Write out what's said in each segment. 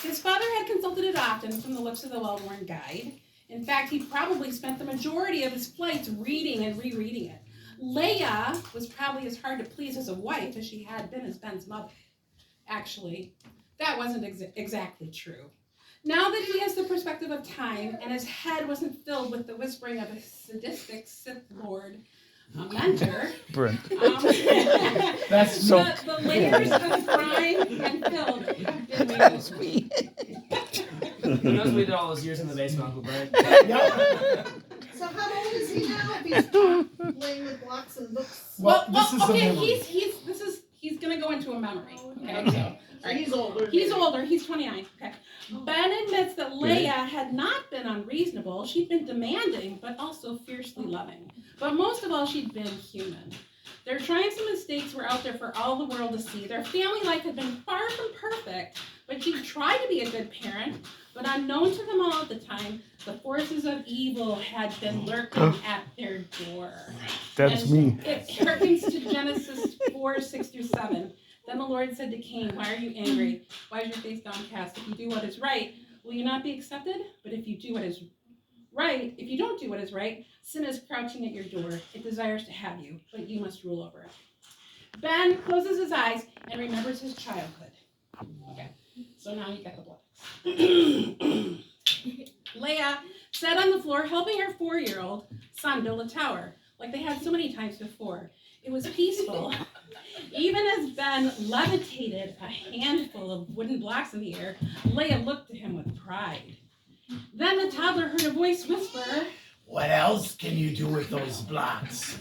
His father had consulted it often from the looks of the well-worn guide. In fact, he probably spent the majority of his flights reading and rereading it. Leia was probably as hard to please as a wife as she had been as Ben's mother. Actually, that wasn't exactly true. Now that he has the perspective of time and his head wasn't filled with the whispering of a sadistic Sith Lord mentor, That's so. The layers of crime and filth have been removed. Who knows we did all those years in the basement, Uncle Brad? So how old is he now? If he's playing with blocks and books. Well, he's gonna go into a memory. Okay, so right. He's older. He's older. He's 29. Okay. Ben admits that Leia had not been unreasonable. She'd been demanding, but also fiercely loving. But most of all, she'd been human. Their triumphs and mistakes were out there for all the world to see. Their family life had been far from perfect, but she tried to be a good parent. But unknown to them all at the time, the forces of evil had been lurking at their door. That's and me. It harkens to Genesis 4:6-7. Then the Lord said to Cain, "Why are you angry? Why is your face downcast? If you do what is right, will you not be accepted? But if you do what is right, if you don't do what is right, sin is crouching at your door. It desires to have you, but you must rule over it." Ben closes his eyes and remembers his childhood. Okay, so now you got the blocks. Leia sat on the floor helping her 4-year-old son build a tower, like they had so many times before. It was peaceful. Even as Ben levitated a handful of wooden blocks in the air, Leia looked at him with pride. Then the toddler heard a voice whisper, "What else can you do with those blocks?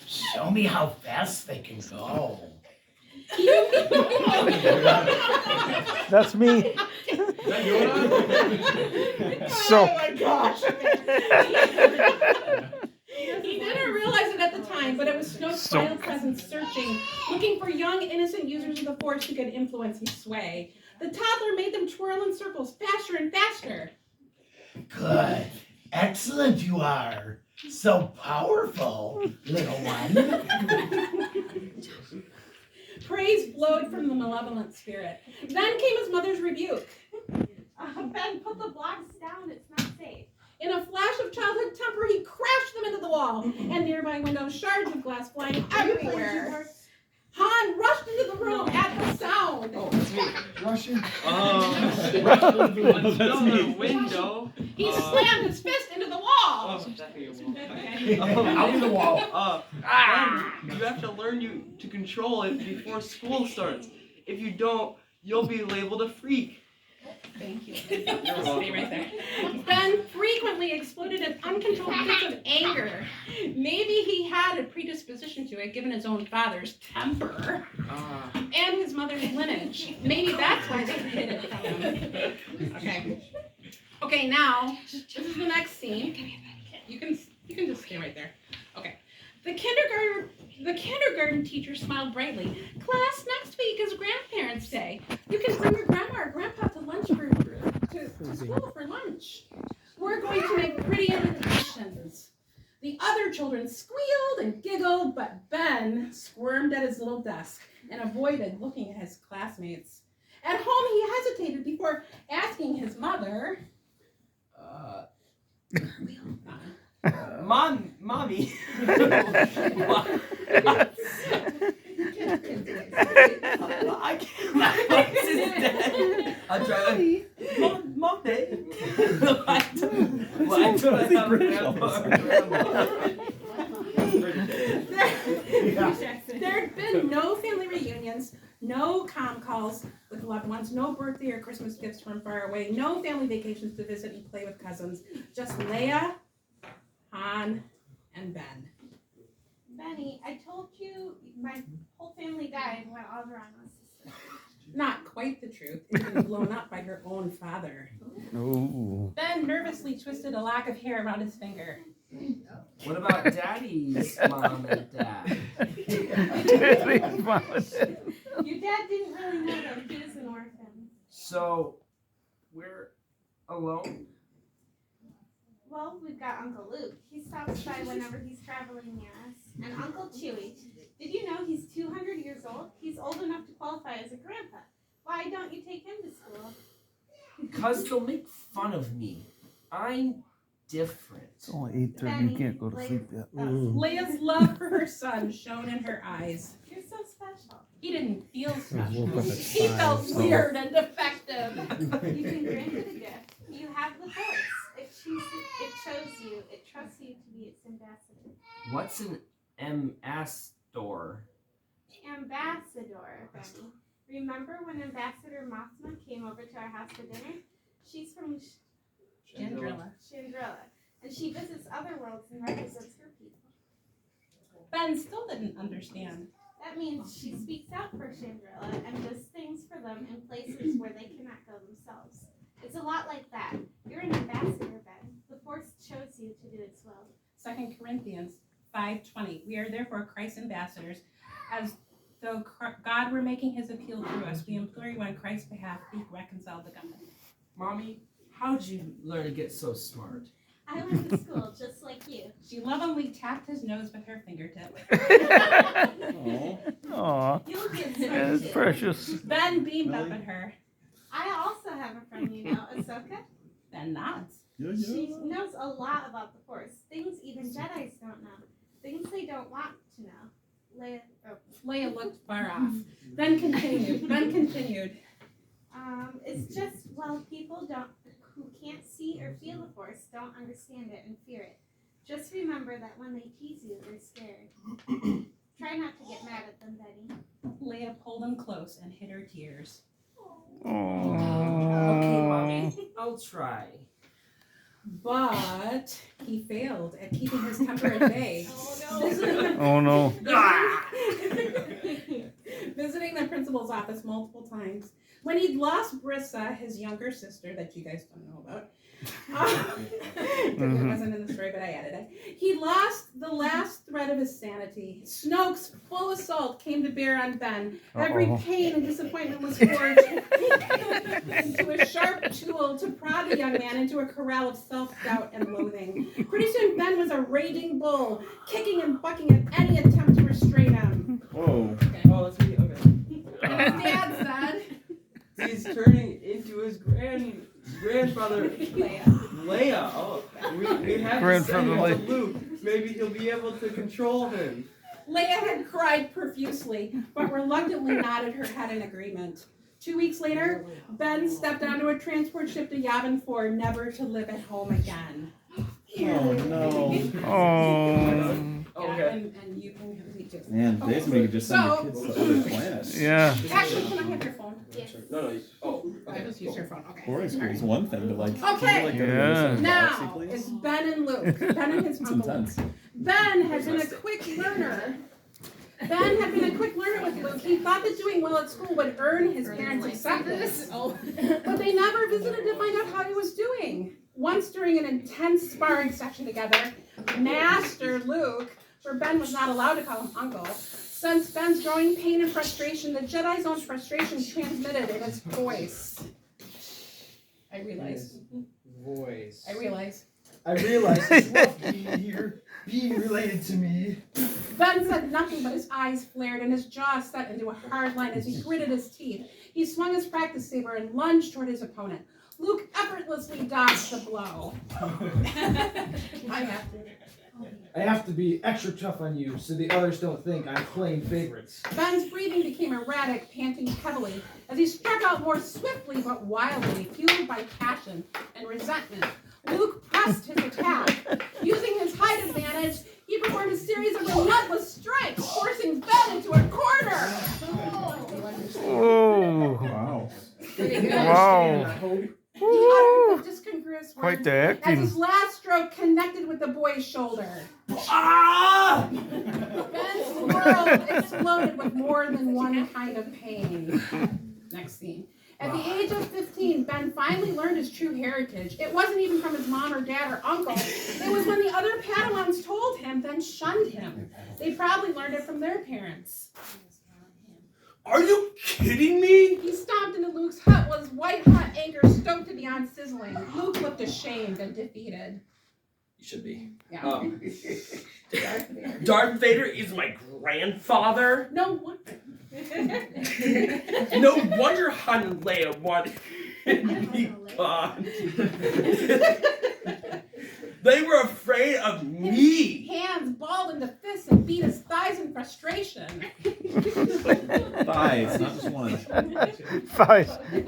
Show me how fast they can go." That's me. So. Oh my gosh. He didn't realize it at the time, but it was Snoke's final presence searching, looking for young, innocent users of the Force who could influence and sway. The toddler made them twirl in circles faster and faster. Good. Excellent you are. So powerful, little one. Praise flowed from the malevolent spirit. Then came his mother's rebuke. Ben, put the blocks down. It's not safe. In a flash of childhood temper, he crashed them into the wall, and nearby windows, shards of glass flying everywhere. Han rushed into the room at the sound. Oh, that's me. Russian. That's me. Window. He slammed his fist into the wall. Oh, exactly. Okay. Out of the wall. You have to learn to control it before school starts. If you don't, you'll be labeled a freak. Thank you. Stay right there. Ben frequently exploded in uncontrolled fits of anger. Maybe he had a predisposition to it, given his own father's temper and his mother's lineage. Maybe that's why they hid it from him. Okay. Okay, now this is the next scene. You can just stay right there. Okay. The kindergarten teacher smiled brightly. "Class, next week is Grandparents' Day. You can bring your grandma or grandpa to school for lunch. We're going to make pretty invitations." The other children squealed and giggled, but Ben squirmed at his little desk and avoided looking at his classmates. At home, he hesitated before asking his mother, Mommy. I can't. My voice is dead. I'm trying. Mommy. Why do I have There had been no family reunions, no comm calls with loved ones, no birthday or Christmas gifts from far away, no family vacations to visit and play with cousins, just Leia, Han, and Ben. Benny, I told you my whole family died while Alderaan was sister. Not quite the truth. It had been blown up by her own father. Ooh. Ben nervously twisted a lock of hair around his finger. What about Daddy's mom and dad? Your dad didn't really know that he was an orphan. So, we're alone? Well, we've got Uncle Luke. He stops by whenever he's traveling near us. And Uncle Chewie. Did you know he's 200 years old? He's old enough to qualify as a grandpa. Why don't you take him to school? 'Cause they'll make fun of me. I'm different. It's only 8:30. You can't go to sleep yet. Leia's love for her son shone in her eyes. You're so special. He didn't feel was special. woke up at He 5, felt so- weird and defective. You've been granted a gift. You have the Force. It chose you. It trusts you to be its ambassador. What's an ambassador? Ambassador, Benny. Remember when Ambassador Mothma came over to our house for dinner? She's from Chandrilla. Chandrilla, and she visits other worlds and represents her people. Ben still didn't understand. That means she speaks out for Chandrilla and does things for them in places where they cannot go themselves. It's a lot like that. You're an ambassador, Ben. The Force chose you to do its will. 2 Corinthians 5:20. We are therefore Christ's ambassadors, as though God were making his appeal through us. We implore you on Christ's behalf, be reconciled to God. Mommy, how'd you learn to get so smart? I went to school just like you. She lovingly tapped his nose with her fingertip. Aw, You'll get yeah, smart it's too. precious. Ben beamed up at her. I also have a friend you know, Ahsoka. Ben nods. She knows a lot about the Force. Things even Jedis don't know. Things they don't want to know. Leia looked far off. Ben continued. It's just, well, people who can't see or feel the Force don't understand it and fear it. Just remember that when they tease you, they're scared. Try not to get mad at them, Betty. Leia pulled him close and hid her tears. Okay, Mommy, I'll try. But he failed at keeping his temper at bay. Oh no. Visiting the principal's office multiple times. When he'd lost Brissa, his younger sister, that you guys don't know about, it wasn't in the story, but I added it. He lost the last thread of his sanity. Snoke's full assault came to bear on Ben. Every pain and disappointment was forged into a sharp tool to prod the young man into a corral of self-doubt and loathing. Pretty soon, Ben was a raging bull, kicking and bucking at any attempt to restrain him. Whoa. Oh, that's me. Okay. His dad said, He's turning into his grandfather, Leia. Leia. Oh, we have to Grandfather send him to Leia. Luke. Maybe he'll be able to control him. Leia had cried profusely, but reluctantly nodded her head in agreement. 2 weeks later, Ben stepped onto a transport ship to Yavin 4, never to live at home again. Oh no. Oh. Okay. And you can have me too. Man, Okay. days when you could just send So- your kids to other planets. Yeah. Actually, can I have your phone? Yes. No. Oh. I just use your phone. Okay. Boarding school is one thing, but like, Okay. can you, like, go to Yeah. Minnesota Now, Galaxy, please? it's Ben and Luke. Ben and his It's uncle Luke. intense. Ben had been a quick learner. With Luke. He thought that doing well at school would earn his parents' acceptance. But they never visited to find out how he was doing. Once during an intense sparring session together, Master Luke, for Ben was not allowed to call him uncle, sensed Ben's growing pain and frustration. The Jedi's own frustration transmitted in his voice. I realize. Voice. I realize. It's rough being here, being related to me. Ben said nothing, but his eyes flared and his jaw set into a hard line as he gritted his teeth. He swung his practice saber and lunged toward his opponent. Luke effortlessly dodged the blow. I have to be extra tough on you so the others don't think I'm playing favorites. Ben's breathing became erratic, panting heavily as he struck out more swiftly but wildly, fueled by passion and resentment. Luke pressed his attack. Using his height advantage, he performed a series of relentless strikes, forcing Ben into a corner. Oh. Wow. Wow. He uttered the discongruous Quite words the as acting. his last stroke connected with the boy's shoulder. Ah! Ben's world exploded with more than one kind of pain. Next scene. At the age of 15, Ben finally learned his true heritage. It wasn't even from his mom or dad or uncle. It was when the other Padawans told him, then shunned him. They probably learned it from their parents. Are you kidding me? He stomped into Luke's hut while his white-hot anger stoked beyond sizzling. Luke looked ashamed and defeated. You should be. Yeah. Darth Vader. Darth Vader is my grandfather? No wonder. No wonder Han and Leia wanted can be gone. They were afraid of me. Hands balled into fists and beat his thighs in frustration. Thighs, not just one. Thighs. They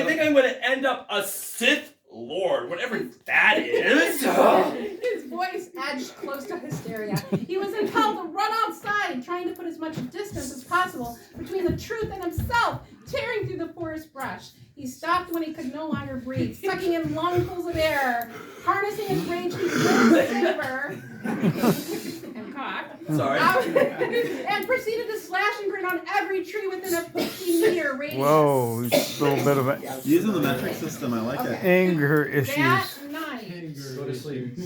think I'm going to end up a Sith Lord, whatever that is. His voice edged close to hysteria. He was impelled to run outside, trying to put as much distance as possible between the truth and himself, tearing through the forest brush. He stopped when he could no longer breathe, sucking in lungfuls of air. Harnessing his rage, he pulled the saber and cocked. Sorry. And proceeded to slash and grin on every tree within a 50-meter radius. Whoa, just a little bit of it. Using the metric system, I like it. Anger That issues. night, Go to sleep.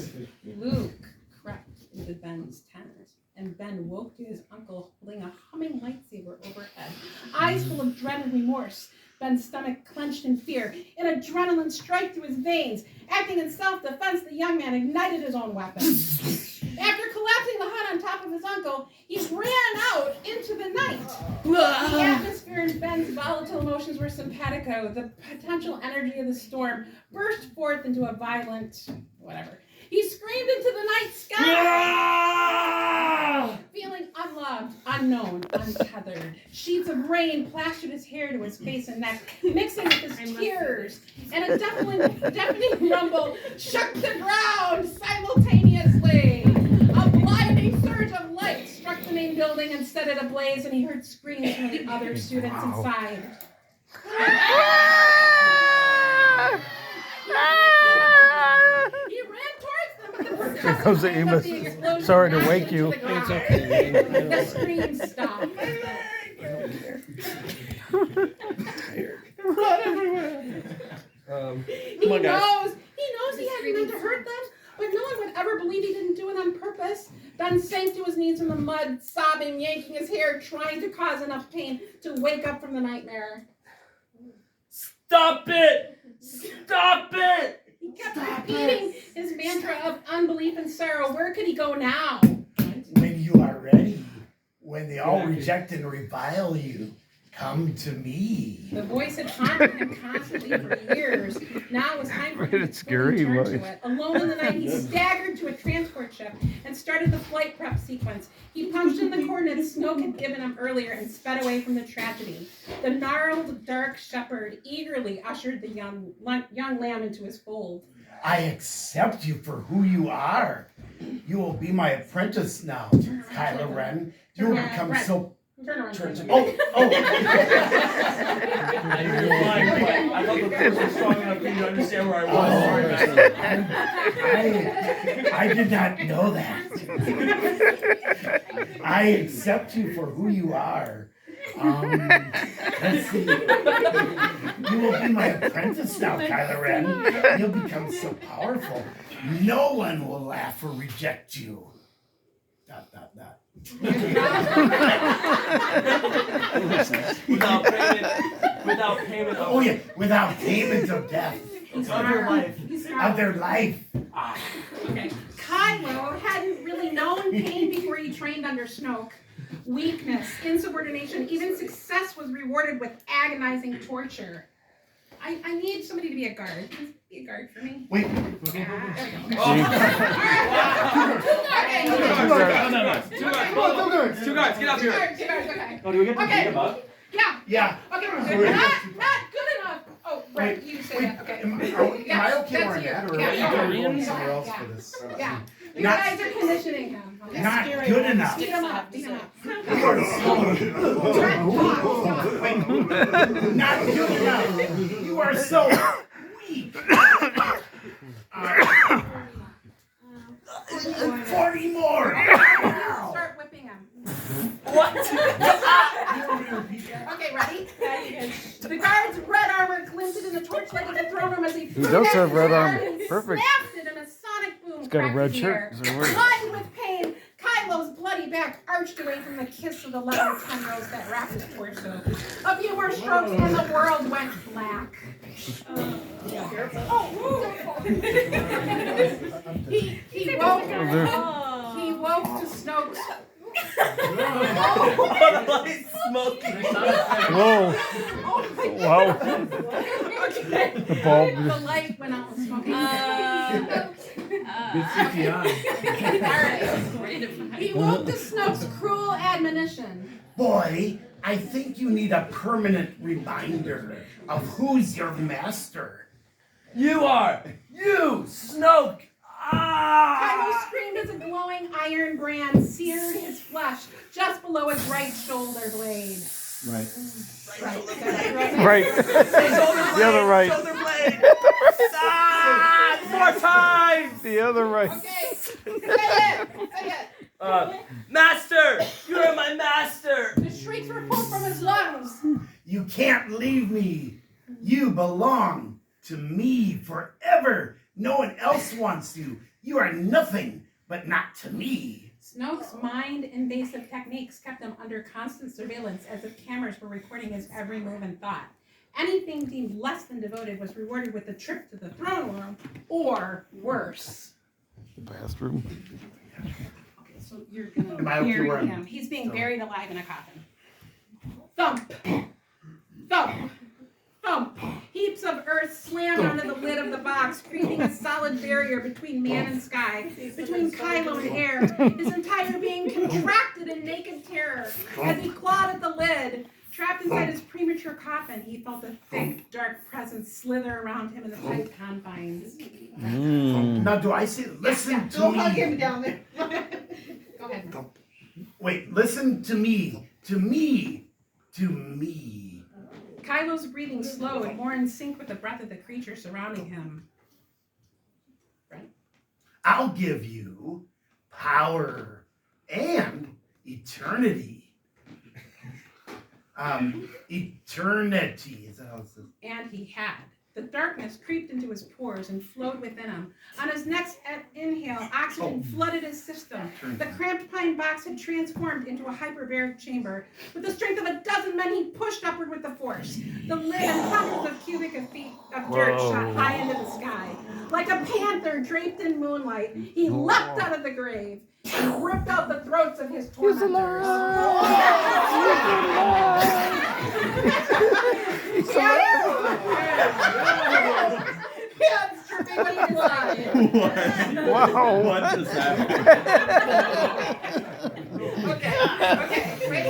Luke crept into Ben's tent, and Ben woke to his uncle holding a humming lightsaber overhead, eyes full of dread and remorse. Ben's stomach clenched in fear. An adrenaline strike through his veins. Acting in self-defense, the young man ignited his own weapon. After collapsing the hut on top of his uncle, he ran out into the night. The atmosphere and Ben's volatile emotions were simpatico. The potential energy of the storm burst forth into a violent whatever. He screamed into the night sky, feeling unloved, unknown, untethered. Sheets of rain plastered his hair to his face and neck, mixing with his tears, and a deafening rumble shook the ground simultaneously. A blinding surge of light struck the main building and set it ablaze, and he heard screams from the other students inside. He ran towards them, but the Here comes the Amos. Sorry to wake you. It's okay. The screams stopped. He knows he hadn't meant to hurt them, but no one would ever believe he didn't do it on purpose. Ben sank to his knees in the mud, sobbing, yanking his hair, trying to cause enough pain to wake up from the nightmare. Stop it! Stop it! He kept repeating his mantra of unbelief and sorrow. Where could he go now? When you are ready, when they all reject and revile you, come to me. The voice had haunted him constantly for years. Now it was time for him to Scary turn voice. to it. Alone in the night, he staggered to a transport ship and started the flight prep sequence. He punched in the coordinates Snoke had given him earlier and sped away from the tragedy. The gnarled, dark shepherd eagerly ushered the young lamb into his fold. I accept you for who you are. You will be my apprentice now, Kylo Ren. You will become Ren. so... Turn around. Oh. You're fine. I thought the force was strong enough for you to understand where I was. Sorry, man. I did not know that. I accept you for who you are. Let's see. You will be my apprentice now, Kylo Ren. You'll become so powerful. No one will laugh or reject you. ... Without payment of... Oh yeah, without payment of death. He's Of your life. Of their life. Okay. Kylo hadn't really known pain before he trained under Snoke. Weakness, insubordination, even success was rewarded with agonizing torture. I need somebody to be a guard. Please be a guard for me. Wait. There we go. No. Two guys, get up here. Two guards, okay. Oh, do we get to Okay. beat him up? Yeah. Yeah. Okay, not good enough. Oh, right, you say that. Okay. Am I okay where I'm at, or Yeah, are you yeah. going somewhere else Yeah. for this? Yeah. You Not- guys are conditioning him. Okay. Not good enough. Beat him up. Beat him up. You are so... Not good enough. You are so weak. 40 more. Start whipping him. What? Okay, ready? The guard's red armor glinted in the torchlight of the throne room as he He does have red armor. and Perfect. snapped it in a sonic boom. He's got a cracked red the shirt. air. Is there a word? Blind with pain, Kylo's bloody back arched away from the kiss of the leather tendrils that wrapped his torso. A few more strokes and the world went black. He woke to Snoke's Oh, the light's smoking. Whoa. Oh my Wow. Okay. The bulb The just. light went out and smoking. Good CGI. Alright. He woke to Snoke's cruel admonition. Boy, I think you need a permanent reminder of who's your master. You are. You, Snoke. Kylo screamed as a glowing iron brand seared his flesh just below his right shoulder blade. Right. Right. The other right. Shoulder blade. More time. The other right. Okay, say it. Say it. Master, you are my master. The shrieks were pulled from his lungs. You can't leave me. You belong to me forever. No one else wants you. You are nothing but not to me. Snoke's mind-invasive techniques kept him under constant surveillance as if cameras were recording his every move and thought. Anything deemed less than devoted was rewarded with a trip to the throne room, or worse. The bathroom. Okay, so you're gonna Am I okay bury where I'm him. He's being still? buried alive in a coffin. Thump! Thump! Thump! Heaps of earth slammed onto the lid of the box, creating a solid barrier between man and sky, between Kylo and air. His entire being contracted in naked terror. As he clawed at the lid, trapped inside his premature coffin, he felt a thick, dark presence slither around him in the tight confines. Now, do I say, listen to Go hug me? him down there. Go ahead. Wait, listen to me. To me. To me. Kylo's breathing slowed, more in sync with the breath of the creature surrounding him. I'll give you power and eternity. Eternity. Is that how it says? And he had. The darkness creeped into his pores and flowed within him. On his next inhale, oxygen flooded his system. The cramped pine box had transformed into a hyperbaric chamber. With the strength of a dozen men, he pushed upward with the force. The lid and hundreds of cubic feet of dirt shot high into the sky. Like a panther draped in moonlight, he leapt out of the grave and ripped out the throats of his tormentors. Hands dripping with blood. Wow. What just happened? Okay, wait.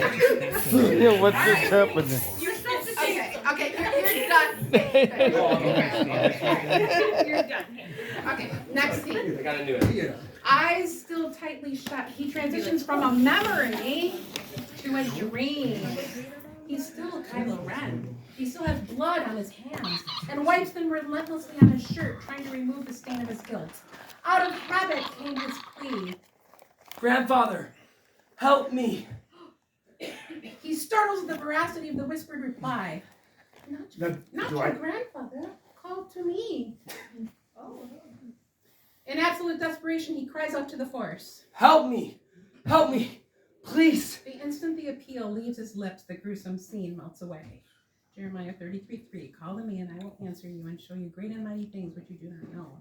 Yeah, what's this happening? You're supposed to take. Okay, you're done. You're done. Okay, next scene. I gotta do it. Eyes still tightly shut, he transitions from a memory to a dream. He's still Kylo Ren. He still has blood on his hands and wipes them relentlessly on his shirt, trying to remove the stain of his guilt. Out of habit came his plea. Grandfather, help me. He startles at the veracity of the whispered reply. Now, Not do your I? grandfather. Call to me. In absolute desperation, he cries out to the Force. Help me. Help me. Please. The instant the appeal leaves his lips, the gruesome scene melts away. Jeremiah 33:3. Call to me, and I will answer you and show you great and mighty things which you do not know.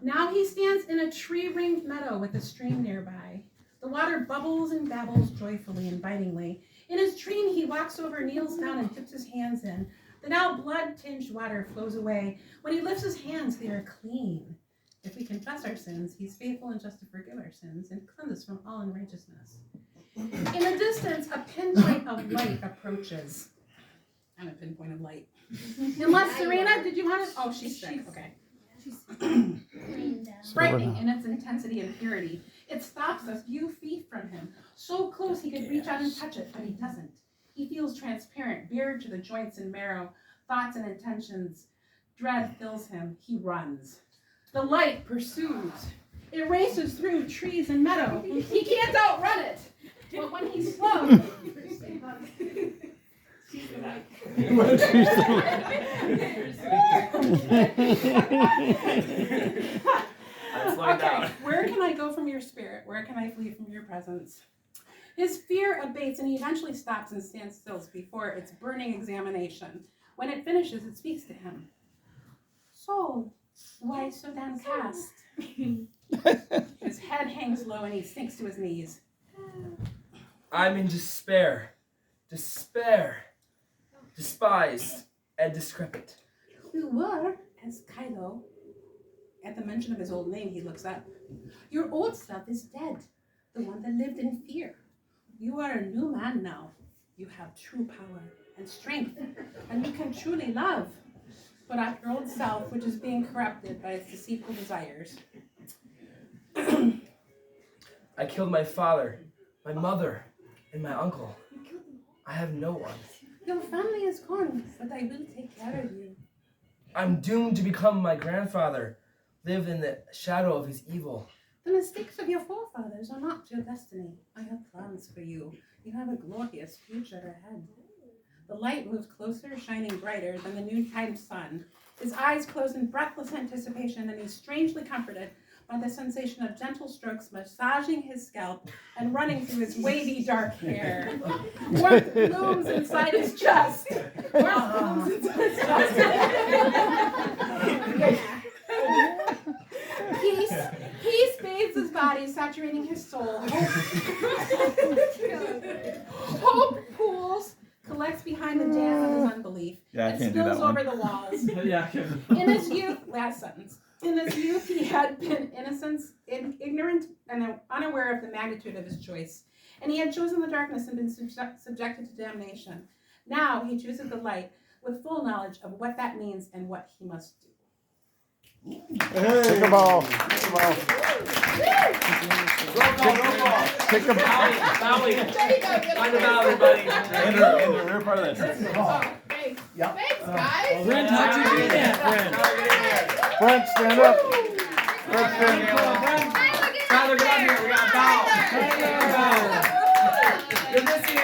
Now he stands in a tree-ringed meadow with a stream nearby. The water bubbles and babbles joyfully, invitingly. In his dream, he walks over, kneels down, and dips his hands in. The now blood-tinged water flows away. When he lifts his hands, they are clean. If we confess our sins, he's faithful and just to forgive our sins and cleanse us from all unrighteousness. In the distance, a pinpoint of light approaches. I'm a pinpoint of light. Unless Serena, did you want to? Oh, she's sick. Okay. Frightening in its intensity and purity. It stops a few feet from him, so close he could reach out and touch it, but he doesn't. He feels transparent, bared to the joints and marrow, thoughts and intentions. Dread fills him. He runs. The light pursues. It races through trees and meadow. He can't outrun it. But when he's slow, okay, where can I go from your spirit? Where can I flee from your presence? His fear abates and he eventually stops and stands still before its burning examination. When it finishes, it speaks to him. So, why so downcast? His head hangs low and he sinks to his knees. I'm in despair, despised, and discrepant. You were, as Kylo, at the mention of his old name, he looks up. Your old self is dead, the one that lived in fear. You are a new man now. You have true power and strength, and you can truly love. But at your old self, which is being corrupted by its deceitful desires. I killed my father, my mother, and my uncle. I have no one. Your family is gone, but I will take care of you. I'm doomed to become my grandfather, live in the shadow of his evil. The mistakes of your forefathers are not your destiny. I have plans for you. You have a glorious future ahead. The light moves closer, shining brighter than the noontime sun. His eyes close in breathless anticipation, and he's strangely comforted by the sensation of gentle strokes massaging his scalp and running through his wavy dark hair. Warmth blooms inside his chest. Warmth blooms inside his chest. Peace bathes his body, saturating his soul. Hope pools, collects behind the dam of his unbelief, Yeah, I and can't do spills that one. over the walls. Yeah. In his youth, last sentence. In his youth, he had been ignorant and unaware of the magnitude of his choice, and he had chosen the darkness and been subjected to damnation. Now he chooses the light with full knowledge of what that means and what he must do. Kick the ball. Kick the ball. Roll call. Kick the ball. Bowie. Find the bow, everybody. In the rear part of that. Thanks. Yep. Thanks, guys. Brent, how'd you do that, Brent? Brent, stand up. Brent, stand up. Tyler, get up here. We got a bow. You're missing it.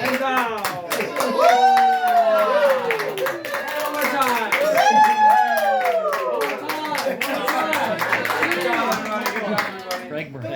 And bow. One more time. Good job, everybody. Good job, everybody.